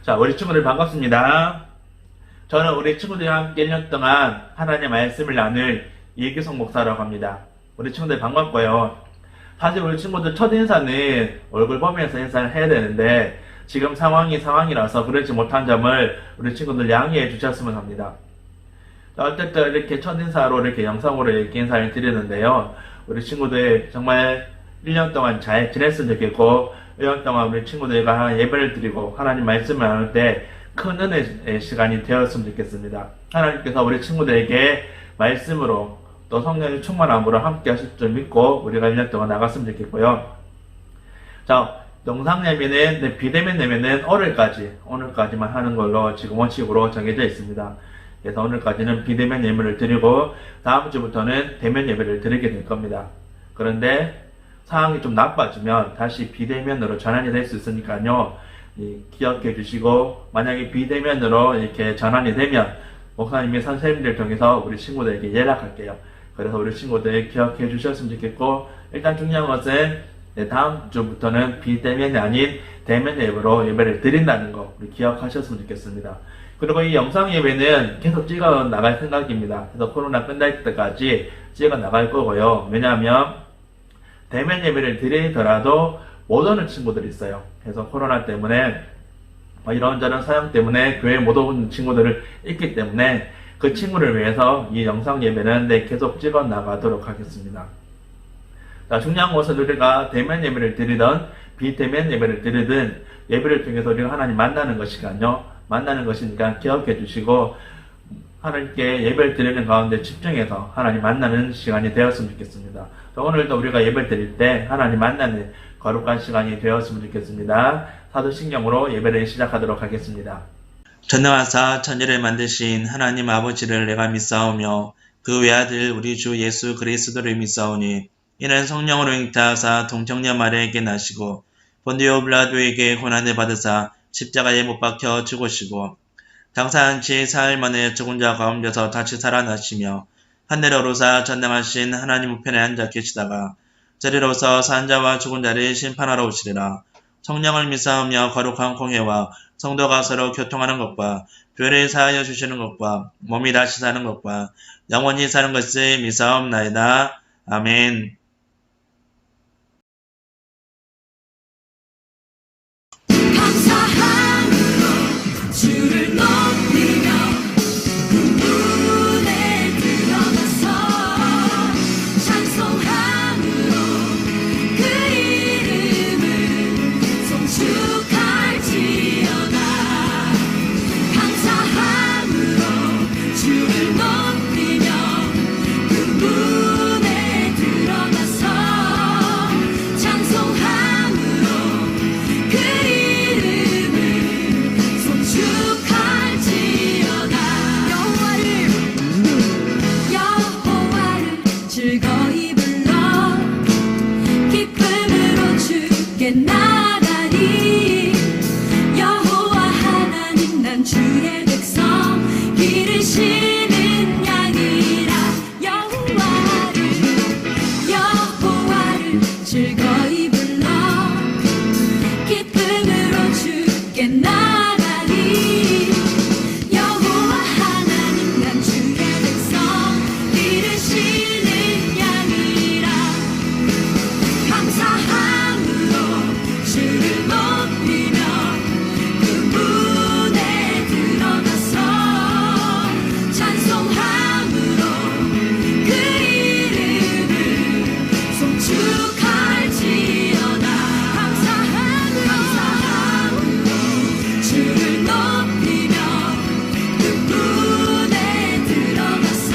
자, 우리 친구들 반갑습니다. 저는 우리 친구들과 함께 1년 동안 하나님의 말씀을 나눌 이기성 목사라고 합니다. 우리 친구들 반갑고요. 사실 우리 친구들 첫인사는 얼굴 보면서 인사를 해야 되는데 지금 상황이라서 그러지 못한 점을 우리 친구들 양해해 주셨으면 합니다. 자, 어쨌든 이렇게 첫인사로 이렇게 영상으로 이렇게 인사를 드리는데요. 우리 친구들 정말 1년 동안 잘 지냈으면 좋겠고 1년 동안 우리 친구들과 예배를 드리고 하나님 말씀을 나눌 때 큰 은혜의 시간이 되었으면 좋겠습니다. 하나님께서 우리 친구들에게 말씀으로 또 성령의 충만함으로 함께 하실 줄 믿고 우리가 1년 동안 나갔으면 좋겠고요. 자, 영상 예배는 비대면 예배는 오늘까지만 하는 걸로 지금 원칙으로 정해져 있습니다. 그래서 오늘까지는 비대면 예배를 드리고 다음 주부터는 대면 예배를 드리게 될 겁니다. 그런데 상황이 좀 나빠지면 다시 비대면으로 전환이 될 수 있으니까요. 기억해 주시고 만약에 비대면으로 이렇게 전환이 되면 목사님이 선생님들 통해서 우리 친구들에게 연락할게요. 그래서 우리 친구들 기억해 주셨으면 좋겠고 일단 중요한 것은 다음 주부터는 비대면이 아닌 대면 예배로 예배를 드린다는 거 우리 기억하셨으면 좋겠습니다. 그리고 이 영상 예배는 계속 찍어 나갈 생각입니다. 그래서 코로나 끝날 때까지 찍어 나갈 거고요. 왜냐하면 대면 예배를 드리더라도 못 오는 친구들이 있어요. 그래서 코로나 때문에 이런저런 사양 때문에 교회에 못 오는 친구들을 있기 때문에 그 친구를 위해서 이 영상 예배는 계속 찍어 나가도록 하겠습니다. 자, 중요한 것은 우리가 대면 예배를 드리든 비대면 예배를 드리든 예배를 통해서 우리가 하나님 만나는 것이니까요. 만나는 것이니까 기억해 주시고 하나님께 예배를 드리는 가운데 집중해서 하나님 만나는 시간이 되었으면 좋겠습니다. 오늘도 우리가 예배를 드릴 때 하나님 만나는 거룩한 시간이 되었으면 좋겠습니다. 사도신경으로 예배를 시작하도록 하겠습니다. 전능하사 천지를 만드신 하나님 아버지를 내가 믿사오며 그 외아들 우리 주 예수 그리스도를 믿사오니 이는 성령으로 잉태하사 동정녀 마리아에게 나시고 본디오 빌라도에게 고난을 받으사 십자가에 못 박혀 죽으시고 장사한 지 사흘 만에 죽은 자 가운데서 다시 살아나시며 하늘에 오르사 전능하신 하나님 우편에 앉아 계시다가 저리로서 산 자와 죽은 자를 심판하러 오시리라. 성령을 믿사오며 거룩한 공회와 성도가 서로 교통하는 것과 죄를 사하여 주시는 것과 몸이 다시 사는 것과 영원히 사는 것을 믿사옵나이다. 아멘. 감사함으로 주를 높이며 그 문에 들어가서 찬송함으로 그 이름을 송축할지어다. 감사함으로 주를 높이며 그 문에 들어가서 찬송함으로 그 이름을 송축할지어다. 여호와를 즐거이 불러 기쁨으로 주께 나가리. 여호와 하나님 난 주의 백성 기르시는 양이라. 여호와를 즐거이 불러 기쁨으로 주께 나가리. 여호와 하나님 난 주의 백성 기르시는 양이라. 감사함으로 주를 높이며 그 문에 들어가서 찬송함으로 그 이름을 송축할지어다. 감사함으로 주를 높이며 그 문에 들어가서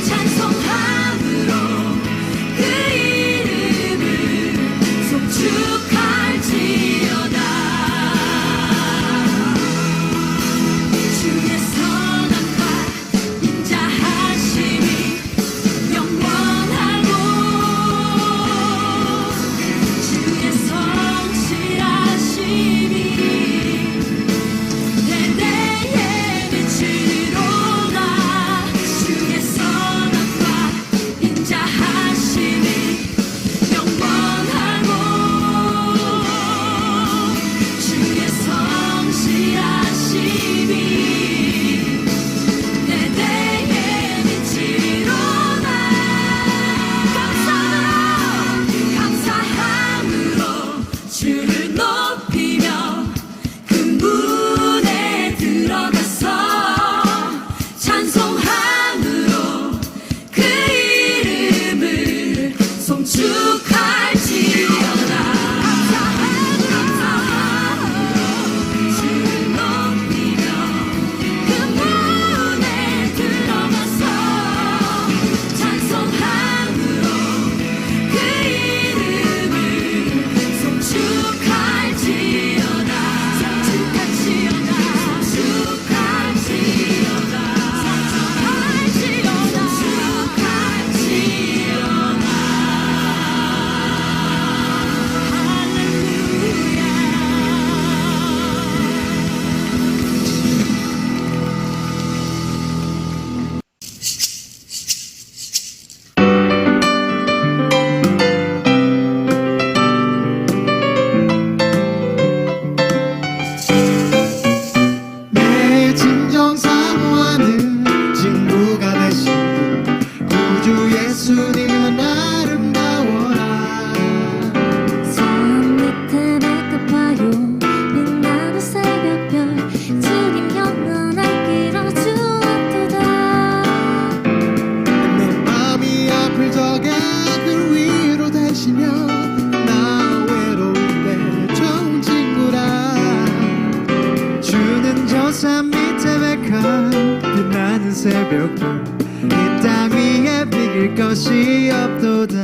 찬송함으로 그 이름을 송축할지어다. 주의 선함과 인자하심이 영원하고 주의 성실하심이 대대에 미치리로다. 주의 선함과 인자하심이 영원하고 새벽별 이 땅 위에 비길 것이 없도다.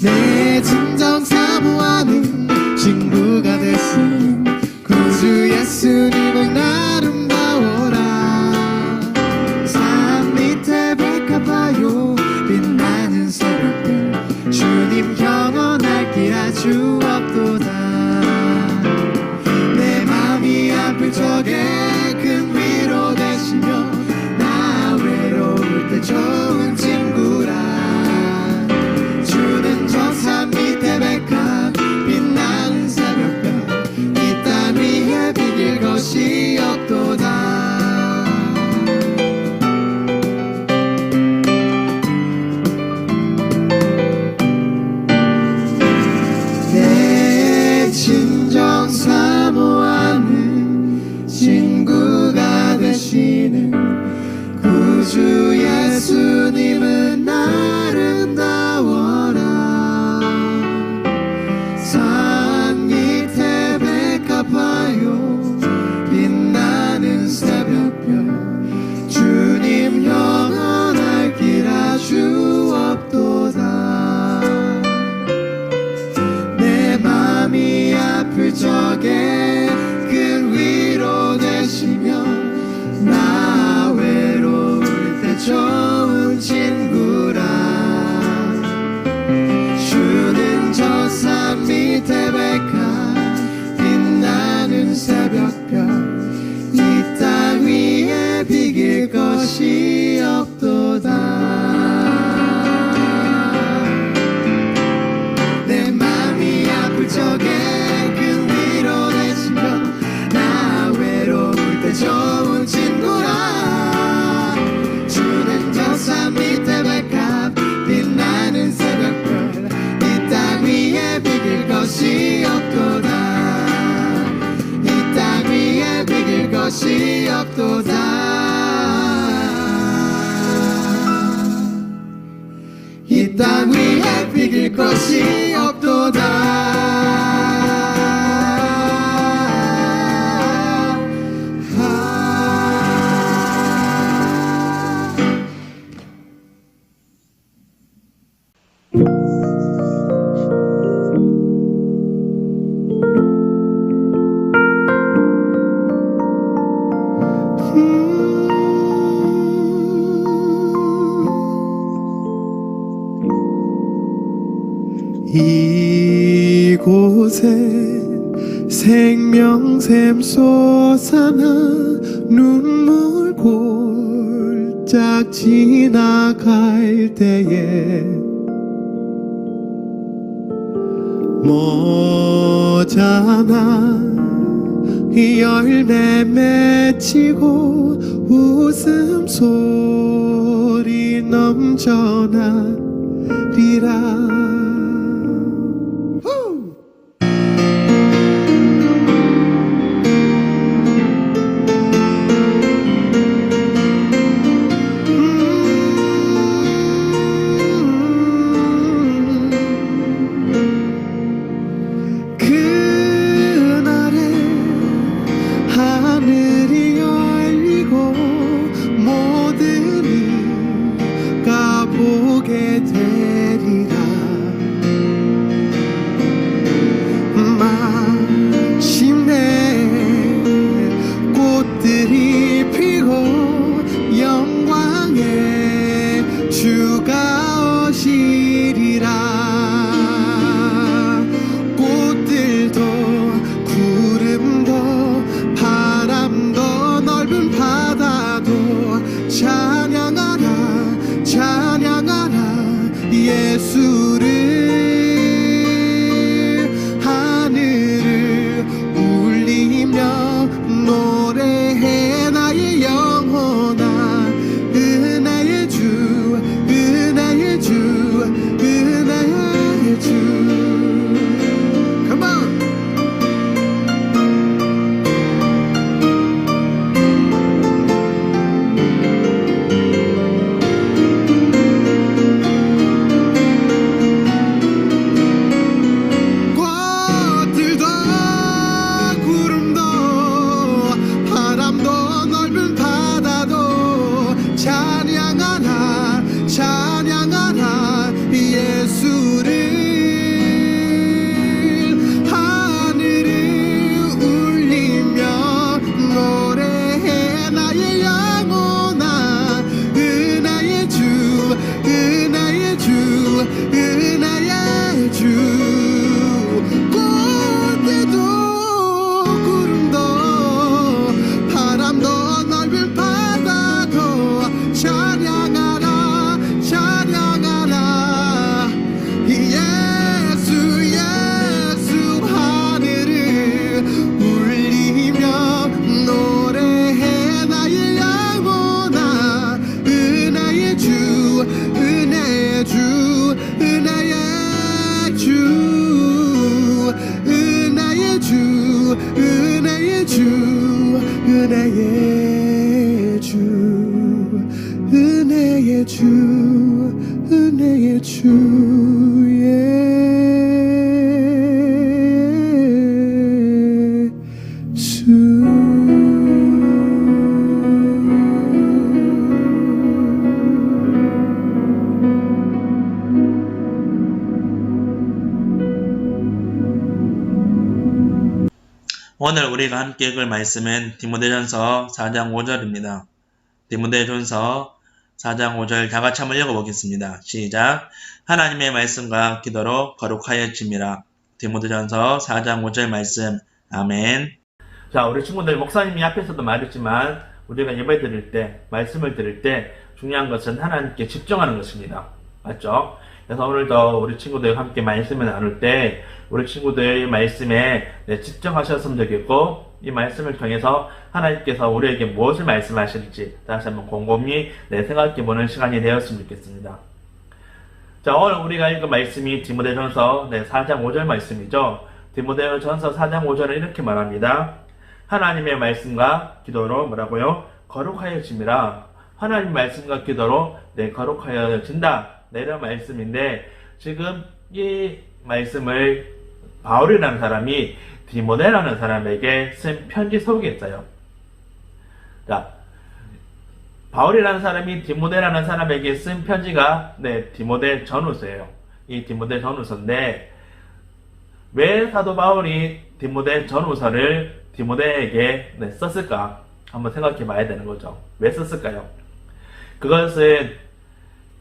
내 진정 사모하는 친구가 되신 구주 예수님은 아름다워라. 산 밑에 백합화요 빛나는 새벽별 주님 영원할 길 아주 없도다. 내 맘이 아플 적에 큰 위로 되시며 나 외로울 때 좋은 친구라. 주는 저 산 밑에 백합 빛나는 새벽별 이 땅 위에 비길 것이 없도다. 내 진정 사모하는 친구가 되시는 구주 예수님은 아름다워라. 산 밑에 백합화요 빛나는 새벽별 주님 영원할 길 아주 없도다. 내 맘이 아플 적에 큰 위로 되시며 나 외로울 때 좋은 친구라. 주는 저 산 밑에 백합 빛나는 새벽별 이 땅 위에 비길 것이 없도다. 내 맘이 아플 적에 큰 위로 되시면 나 외로울 때 좋은 친구라. 주는 저 산 밑에 백합 빛나는 새벽별 이 땅 위에 비길 것이 없도다. 이 땅 위에 비길 것이 없도다. 이 땅 위에 비길 것이 없도다. 이곳에 생명샘 솟아나 눈물 골짝 지나갈 때에 모자나 열매 맺히고 웃음소리 넘쳐나리라. 하늘이 열리고 모든 이가 보게 되리라. 마침내 꽃들이 피고 영광의 주가 오시리라. 꽃들도 구름도 바람도 넓은 바다도 찬양하라 찬양하라 예수를. 하늘을 울리며 노래해 나의 영혼아. 은혜의 주 은혜의 주 은혜의 주. Come on. 은혜의 주 은혜의 주 예수 오늘 우리가 함께 읽을 말씀은 디모데전서 4장 5절입니다. 디모데전서 4장 5절 다 같이 한번 읽어보겠습니다. 시작. 하나님의 말씀과 기도로 거룩하여짐이라. 디모데전서 4장 5절 말씀. 아멘. 자, 우리 친구들, 목사님이 앞에서도 말했지만 우리가 예배 드릴 때, 말씀을 드릴 때 중요한 것은 하나님께 집중하는 것입니다. 맞죠? 그래서 오늘도 우리 친구들과 함께 말씀을 나눌 때 우리 친구들 말씀에 집중하셨으면 좋겠고, 이 말씀을 통해서 하나님께서 우리에게 무엇을 말씀하실지 다시 한번 곰곰이 생각해보는 시간이 되었으면 좋겠습니다. 자, 오늘 우리가 읽은 말씀이 디모데전서 4장 5절 말씀이죠. 디모데전서 4장 5절은 이렇게 말합니다. 하나님의 말씀과 기도로 뭐라고요? 거룩하여짐이라. 하나님 말씀과 기도로 거룩하여진다. 이런 말씀인데, 지금 이 말씀을 바울이라는 사람이 디모데라는 사람에게 쓴 편지 속에 있어요. 자, 바울이라는 사람이 디모데라는 사람에게 쓴 편지가 디모데 전후서예요. 이 디모데 전후서인데, 왜 사도 바울이 디모데 전후서를 디모데에게 썼을까? 한번 생각해 봐야 되는 거죠. 왜 썼을까요? 그것은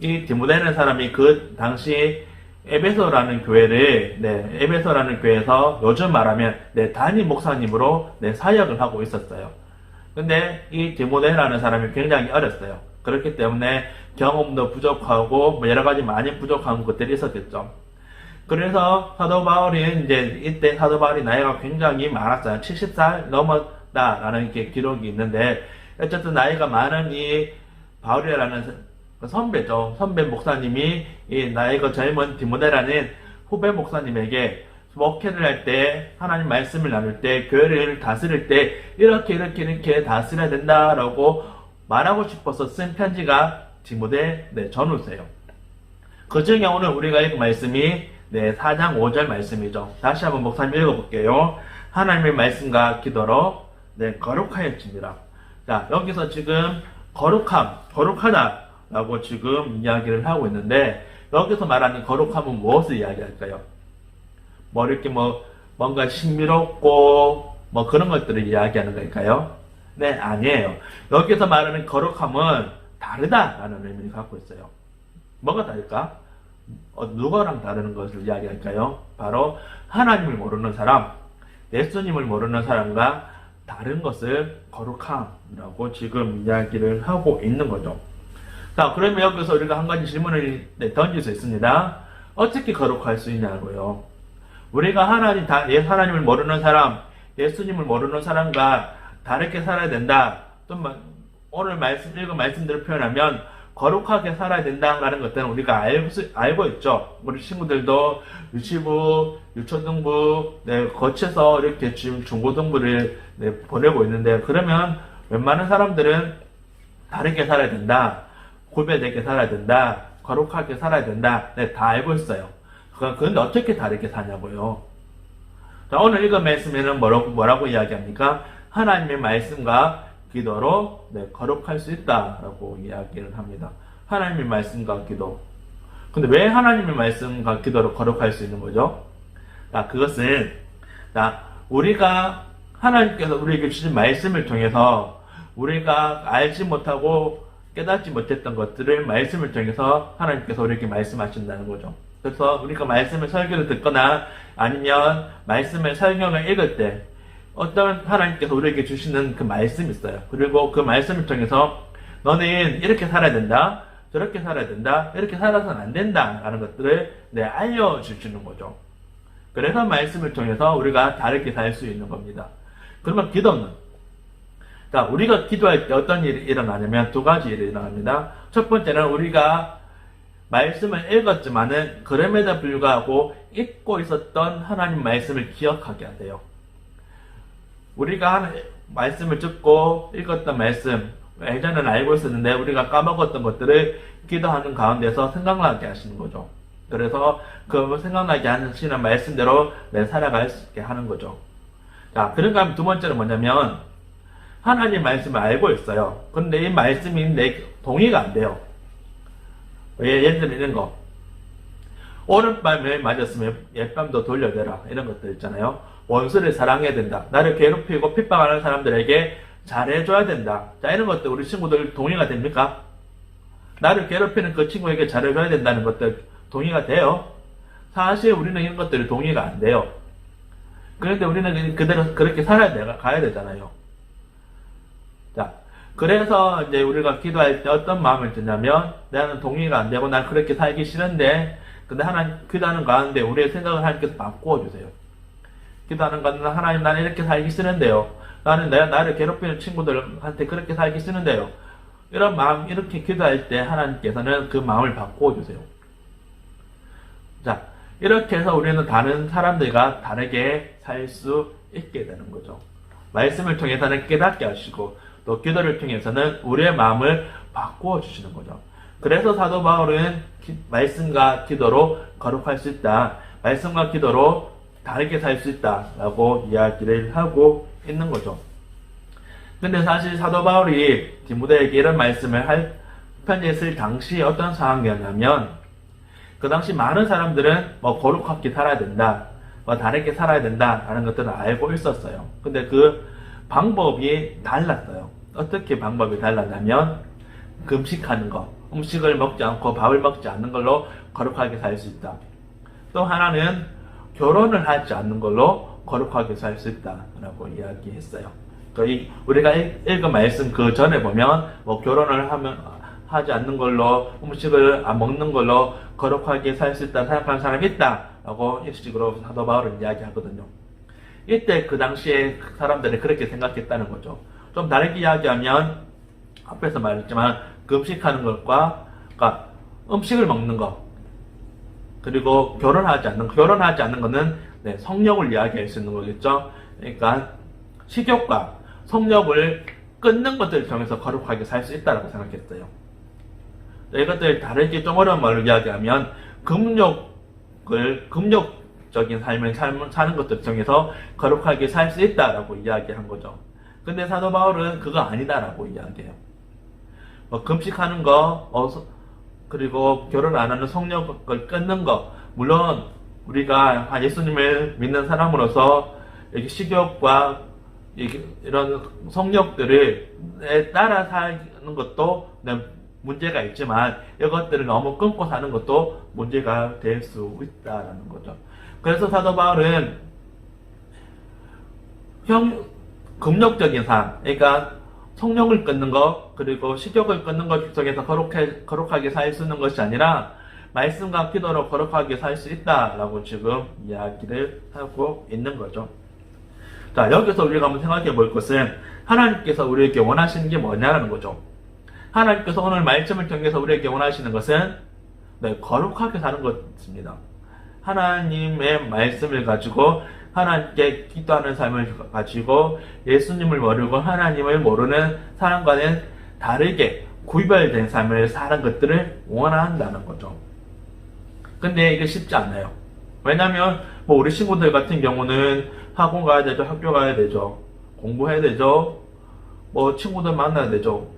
이 디모데라는 사람이 그 당시 에베소라는 교회를 에베소라는 교회에서 요즘 말하면 담임 목사님으로 사역을 하고 있었어요. 근데 이 디모데라는 사람이 굉장히 어렸어요. 그렇기 때문에 경험도 부족하고 여러 가지 많이 부족한 것들이 있었겠죠. 그래서 사도 바울이 이때 사도 바울이 나이가 굉장히 많았어요. 70살 넘었다라는 기록이 있는데, 어쨌든 나이가 많은 이 바울이라는 선배죠. 선배 목사님이 이 나이가 젊은 디모데라는 후배 목사님에게 목회를 할 때, 하나님 말씀을 나눌 때, 교회를 다스릴 때 이렇게 다스려야 된다라고 말하고 싶어서 쓴 편지가 디모데 전후서예요. 그 중에 오늘 우리가 읽은 말씀이 4장 5절 말씀이죠. 다시 한번 목사님 읽어볼게요. 하나님의 말씀과 기도로 거룩하여짐이라. 자, 여기서 지금 거룩하다 라고 지금 이야기를 하고 있는데, 여기서 말하는 거룩함은 무엇을 이야기할까요? 이렇게 뭔가 신비롭고 그런 것들을 이야기하는 걸까요? 네, 아니에요. 여기서 말하는 거룩함은 다르다라는 의미를 갖고 있어요. 뭐가 다를까? 누구랑 다르는 것을 이야기할까요? 바로 하나님을 모르는 사람, 예수님을 모르는 사람과 다른 것을 거룩함이라고 지금 이야기를 하고 있는 거죠. 자, 그러면 여기서 우리가 한 가지 질문을 던질 수 있습니다. 어떻게 거룩할 수 있냐고요? 우리가 하나님을 모르는 사람, 예수님을 모르는 사람과 다르게 살아야 된다. 또 오늘 읽은 말씀대로 표현하면 거룩하게 살아야 된다라는 것들은 우리가 알고 있죠. 우리 친구들도 유치부, 유초등부 거쳐서 이렇게 지금 중고등부를 보내고 있는데, 그러면 웬만한 사람들은 다르게 살아야 된다, 구별되게 살아야 된다, 거룩하게 살아야 된다, 다 알고 있어요. 그런데 어떻게 다르게 사냐고요? 자, 오늘 읽은 말씀에는 뭐라고 이야기합니까? 하나님의 말씀과 기도로 거룩할 수 있다라고 이야기를 합니다. 하나님의 말씀과 기도. 근데 왜 하나님의 말씀과 기도로 거룩할 수 있는 거죠? 자, 그것은 우리가 하나님께서 우리에게 주신 말씀을 통해서 우리가 알지 못하고 깨닫지 못했던 것들을 말씀을 통해서 하나님께서 우리에게 말씀하신다는 거죠. 그래서 우리가 말씀을 설교를 듣거나 아니면 말씀을 설명을 읽을 때 어떤 하나님께서 우리에게 주시는 그 말씀이 있어요. 그리고 그 말씀을 통해서 너는 이렇게 살아야 된다, 저렇게 살아야 된다, 이렇게 살아서는 안 된다 라는 것들을 알려주시는 거죠. 그래서 말씀을 통해서 우리가 다르게 살 수 있는 겁니다. 그러면 기도는? 자, 우리가 기도할 때 어떤 일이 일어나냐면 두 가지 일이 일어납니다. 첫 번째는 우리가 말씀을 읽었지만은 그럼에도 불구하고 잊고 있었던 하나님 말씀을 기억하게 하세요. 우리가 말씀을 듣고 읽었던 말씀, 예전에는 알고 있었는데 우리가 까먹었던 것들을 기도하는 가운데서 생각나게 하시는 거죠. 그래서 그 생각나게 하시는 말씀대로 내 살아갈 수 있게 하는 거죠. 자, 그런가 하면 두 번째는 뭐냐면 하나님 말씀을 알고 있어요. 근데 이 말씀이 내 동의가 안 돼요. 예를 들면 이런 거. 오른밤을 맞았으면 옛밤도 돌려대라. 이런 것들 있잖아요. 원수를 사랑해야 된다. 나를 괴롭히고 핍박하는 사람들에게 잘해줘야 된다. 자, 이런 것들 우리 친구들 동의가 됩니까? 나를 괴롭히는 그 친구에게 잘해줘야 된다는 것들 동의가 돼요? 사실 우리는 이런 것들이 동의가 안 돼요. 그런데 우리는 그대로 그렇게 가야 되잖아요. 자, 그래서 이제 우리가 기도할 때 어떤 마음을 드냐면, 나는 동의가 안 되고 난 그렇게 살기 싫은데, 근데 하나님, 기도하는 가운데 우리의 생각을 하나님께서 바꾸어 주세요. 기도하는 가운데 하나님, 나는 이렇게 살기 싫은데요. 나는 나를 괴롭히는 친구들한테 그렇게 살기 싫은데요. 이런 마음, 이렇게 기도할 때 하나님께서는 그 마음을 바꾸어 주세요. 자, 이렇게 해서 우리는 다른 사람들과 다르게 살 수 있게 되는 거죠. 말씀을 통해서는 깨닫게 하시고, 또 기도를 통해서는 우리의 마음을 바꾸어 주시는 거죠. 그래서 사도 바울은 말씀과 기도로 거룩할 수 있다. 말씀과 기도로 다르게 살 수 있다라고 이야기를 하고 있는 거죠. 근데 사실 사도 바울이 디모데에게 이런 말씀을 편지에 쓸 당시 어떤 상황이었냐면, 그 당시 많은 사람들은 거룩하게 살아야 된다, 다르게 살아야 된다라는 것들을 알고 있었어요. 근데 그 방법이 달랐어요. 어떻게 방법이 달랐냐면, 금식하는 거, 음식을 먹지 않고 밥을 먹지 않는 걸로 거룩하게 살 수 있다. 또 하나는 결혼을 하지 않는 걸로 거룩하게 살 수 있다라고 이야기했어요. 우리가 읽은 말씀 그 전에 보면 결혼을 하지 않는 걸로, 음식을 안 먹는 걸로 거룩하게 살 수 있다 생각하는 사람이 있다라고 이런 식으로 사도 바울은 이야기하거든요. 이때 그 당시에 사람들이 그렇게 생각했다는 거죠. 좀 다르게 이야기하면, 앞에서 말했지만 금식하는 것과, 그러니까 음식을 먹는 것, 그리고 결혼하지 않는 것은 성욕을 이야기할 수 있는 거겠죠. 그러니까 식욕과 성욕을 끊는 것들을 통해서 거룩하게 살 수 있다고 생각했어요. 이것들 다르게 좀 어려운 말로 이야기하면, 금욕적인 삶을 사는 것들 통해서 거룩하게 살 수 있다라고 이야기한 거죠. 근데 사도 바울은 그거 아니다라고 이야기해요. 금식하는 거, 그리고 결혼 안 하는 성욕을 끊는 거, 물론 우리가 예수님을 믿는 사람으로서 식욕과 이런 성욕들을 따라 사는 것도 문제가 있지만, 이것들을 너무 끊고 사는 것도 문제가 될 수 있다라는 거죠. 그래서 사도 바울은 금욕적인 삶, 그러니까 성욕을 끊는 것, 그리고 식욕을 끊는 것 속에서 거룩하게 살 수 있는 것이 아니라 말씀과 기도로 거룩하게 살 수 있다라고 지금 이야기를 하고 있는 거죠. 자, 여기서 우리가 한번 생각해 볼 것은, 하나님께서 우리에게 원하시는 게 뭐냐라는 거죠. 하나님께서 오늘 말씀을 통해서 우리에게 원하시는 것은 거룩하게 사는 것입니다. 하나님의 말씀을 가지고 하나님께 기도하는 삶을 가지고 예수님을 모르고 하나님을 모르는 사람과는 다르게 구별된 삶을 사는 것들을 원한다는 거죠. 근데 이게 쉽지 않아요. 왜냐면 우리 친구들 같은 경우는 학원 가야 되죠, 학교 가야 되죠, 공부해야 되죠, 친구들 만나야 되죠.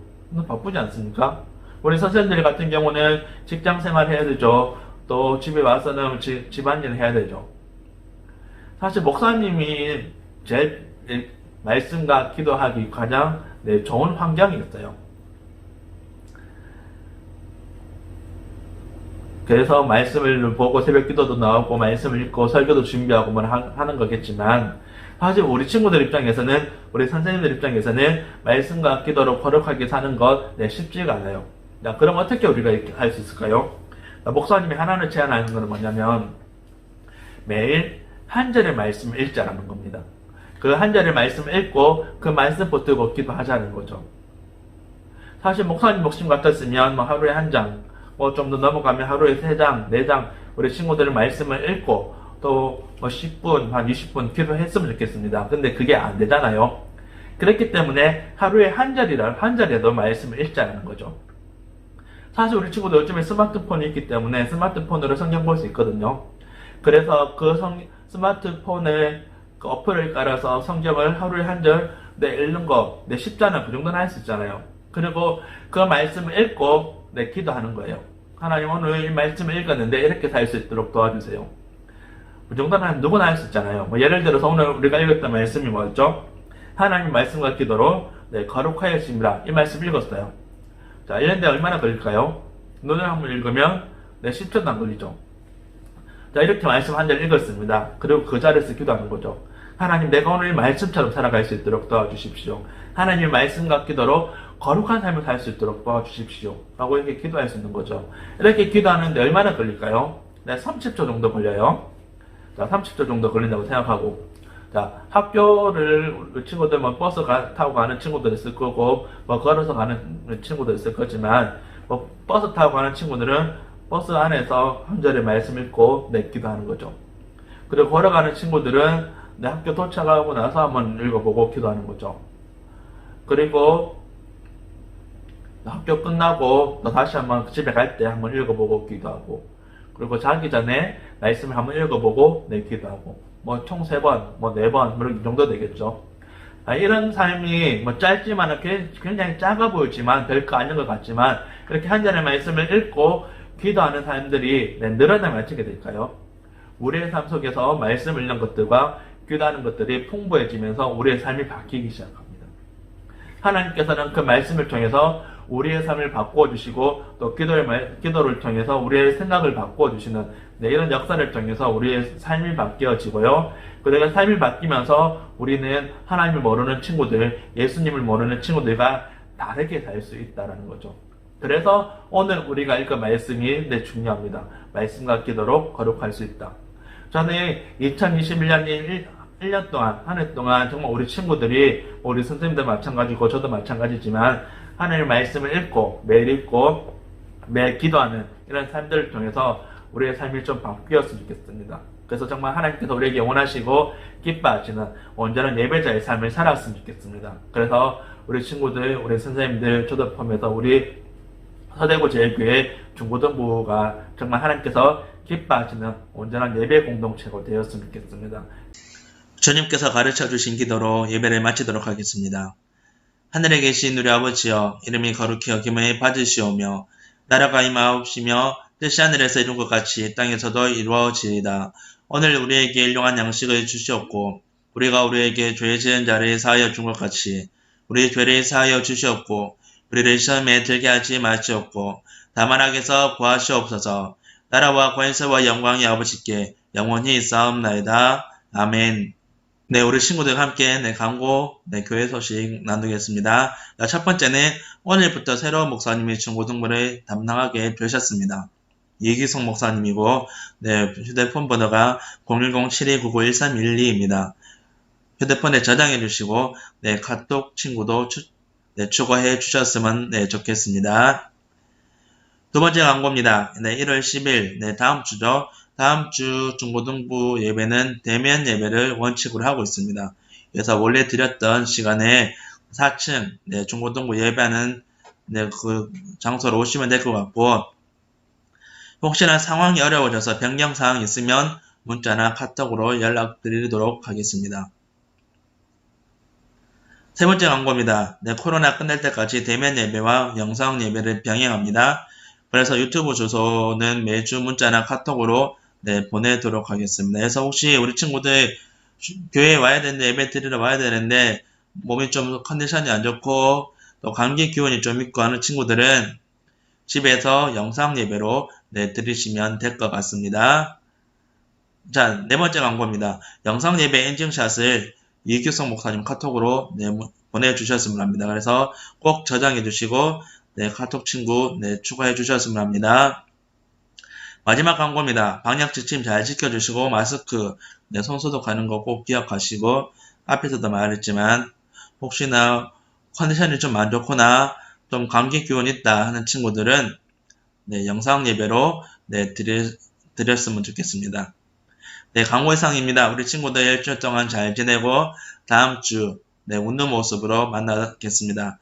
바쁘지 않습니까? 우리 선생님들 같은 경우는 직장 생활 해야 되죠. 또 집에 와서는 집안일 해야 되죠. 사실 목사님이 제일 말씀과 기도하기 가장 좋은 환경이 있어요. 그래서 말씀을 보고 새벽 기도도 나오고 말씀을 읽고 설교도 준비하고 하는 거겠지만, 사실 우리 친구들 입장에서는, 우리 선생님들 입장에서는 말씀과 기도로 거룩하게 사는 것 쉽지가 않아요. 자, 그럼 어떻게 우리가 할 수 있을까요? 목사님이 하나를 제안하는 것은 뭐냐면, 매일 한 절의 말씀을 읽자라는 겁니다. 그 한 절의 말씀을 읽고 그 말씀 붙들고 기도하자는 거죠. 사실 목사님 목심 같았으면 하루에 한 장, 좀 더 넘어가면 하루에 3장, 4장 우리 친구들 말씀을 읽고 또 10분, 한 20분 기도했으면 좋겠습니다. 근데 그게 안 되잖아요. 그렇기 때문에 하루에 한 자리라도 말씀을 읽자는 거죠. 사실 우리 친구들 요즘에 스마트폰이 있기 때문에 스마트폰으로 성경 볼 수 있거든요. 그래서 그 스마트폰에 그 어플을 깔아서 성경을 하루에 한 절 읽는 거 쉽잖아요. 그 정도는 할 수 있잖아요. 그리고 그 말씀을 읽고 기도하는 거예요. 하나님, 오늘 이 말씀을 읽었는데 이렇게 살 수 있도록 도와주세요. 그 정도는 누구나 할 수 있잖아요. 예를 들어서 오늘 우리가 읽었던 말씀이 뭐였죠? 하나님 말씀과 기도로 거룩하여집니다. 이 말씀 읽었어요. 자, 이런데 얼마나 걸릴까요? 눈을 한번 읽으면 10초도 안 걸리죠. 자, 이렇게 말씀 한 절 읽었습니다. 그리고 그 자리에서 기도하는 거죠. 하나님, 내가 오늘 말씀처럼 살아갈 수 있도록 도와주십시오. 하나님의 말씀과 기도로 거룩한 삶을 살 수 있도록 도와주십시오. 라고 이렇게 기도할 수 있는 거죠. 이렇게 기도하는데 얼마나 걸릴까요? 30초 정도 걸려요. 자, 30초 정도 걸린다고 생각하고. 자, 학교를 친구들 버스 타고 가는 친구들 있을 거고, 걸어서 가는 친구들 있을 거지만, 버스 타고 가는 친구들은 버스 안에서 한 절의 말씀 읽고 기도하는 거죠. 그리고 걸어가는 친구들은 학교 도착하고 나서 한번 읽어보고 기도하는 거죠. 그리고 학교 끝나고 다시 한번 집에 갈 때 한번 읽어보고 기도하고, 그리고 자기 전에 말씀을 한번 읽어보고 기도하고, 총 3번, 4번, 이 정도 되겠죠. 이런 삶이 짧지만 굉장히 작아 보이지만 별거 아닌 것 같지만, 이렇게 한 절의 말씀을 읽고 기도하는 사람들이 늘어나면 어떻게 될까요? 우리의 삶 속에서 말씀 읽는 것들과 기도하는 것들이 풍부해지면서 우리의 삶이 바뀌기 시작합니다. 하나님께서는 그 말씀을 통해서 우리의 삶을 바꾸어 주시고, 또 기도를 통해서 우리의 생각을 바꾸어 주시는 이런 역사를 통해서 우리의 삶이 바뀌어지고요. 그러니까 삶이 바뀌면서 우리는 하나님을 모르는 친구들, 예수님을 모르는 친구들과 다르게 살 수 있다는 거죠. 그래서 오늘 우리가 읽은 말씀이 중요합니다. 말씀과 기도로 거룩할 수 있다. 저는 2021년 1년 동안, 한 해 동안 정말 우리 친구들이, 우리 선생님들 마찬가지고 저도 마찬가지지만 하나님의 말씀을 읽고 매일 기도하는 이런 삶들을 통해서 우리의 삶이 좀 바뀌었으면 좋겠습니다. 그래서 정말 하나님께서 우리에게 원하시고 기뻐하시는 온전한 예배자의 삶을 살았으면 좋겠습니다. 그래서 우리 친구들, 우리 선생님들, 저도 포함해서 우리 서대구 제일교회 중고등부가 정말 하나님께서 기뻐하시는 온전한 예배 공동체가 되었으면 좋겠습니다. 주님께서 가르쳐 주신 기도로 예배를 마치도록 하겠습니다. 하늘에 계신 우리 아버지여, 이름이 거룩히 여김을 받으시오며 나라가 임하옵시며 뜻이 하늘에서 이룬 것 같이 땅에서도 이루어지이다. 오늘 우리에게 일용할 양식을 주시옵고, 우리가 우리에게 죄 지은 자를 사하여 준 것 같이 우리 죄를 사하여 주시옵고, 우리를 시험에 들게 하지 마시옵고, 다만 악에서 구하시옵소서. 나라와 권세와 영광이 아버지께 영원히 있사옵나이다. 아멘. 네, 우리 친구들과 함께 강고 교회 소식 나누겠습니다. 첫 번째는 오늘부터 새로운 목사님이 중고등부를 담당하게 되셨습니다. 이기성 목사님이고, 휴대폰 번호가 010-7299-1312입니다. 휴대폰에 저장해 주시고, 카톡 친구도 추가해 주셨으면 좋겠습니다. 두 번째 광고입니다. 1월 10일, 다음 주죠. 다음 주 중고등부 예배는 대면 예배를 원칙으로 하고 있습니다. 그래서 원래 드렸던 시간에 4층 중고등부 예배하는 그 장소로 오시면 될 것 같고, 혹시나 상황이 어려워져서 변경사항이 있으면 문자나 카톡으로 연락드리도록 하겠습니다. 세 번째 광고입니다. 코로나 끝날 때까지 대면 예배와 영상 예배를 병행합니다. 그래서 유튜브 주소는 매주 문자나 카톡으로 보내도록 하겠습니다. 그래서 혹시 우리 친구들 교회에 와야 되는데, 예배 드리러 와야 되는데 몸이 좀 컨디션이 안 좋고 또 감기 기운이 좀 있고 하는 친구들은 집에서 영상 예배로 드리시면 될 것 같습니다. 자, 네 번째 광고입니다. 영상 예배 인증샷을 이규성 목사님 카톡으로 보내주셨으면 합니다. 그래서 꼭 저장해 주시고 카톡 친구 추가해 주셨으면 합니다. 마지막 광고입니다. 방역 지침 잘 지켜주시고 마스크, 손 소독하는 거 꼭 기억하시고, 앞에서도 말했지만 혹시나 컨디션이 좀 안 좋거나 좀 감기 기운 있다 하는 친구들은 영상 예배로 드렸으면 좋겠습니다. 광고 이상입니다. 우리 친구들 일주일 동안 잘 지내고 다음 주 웃는 모습으로 만나겠습니다.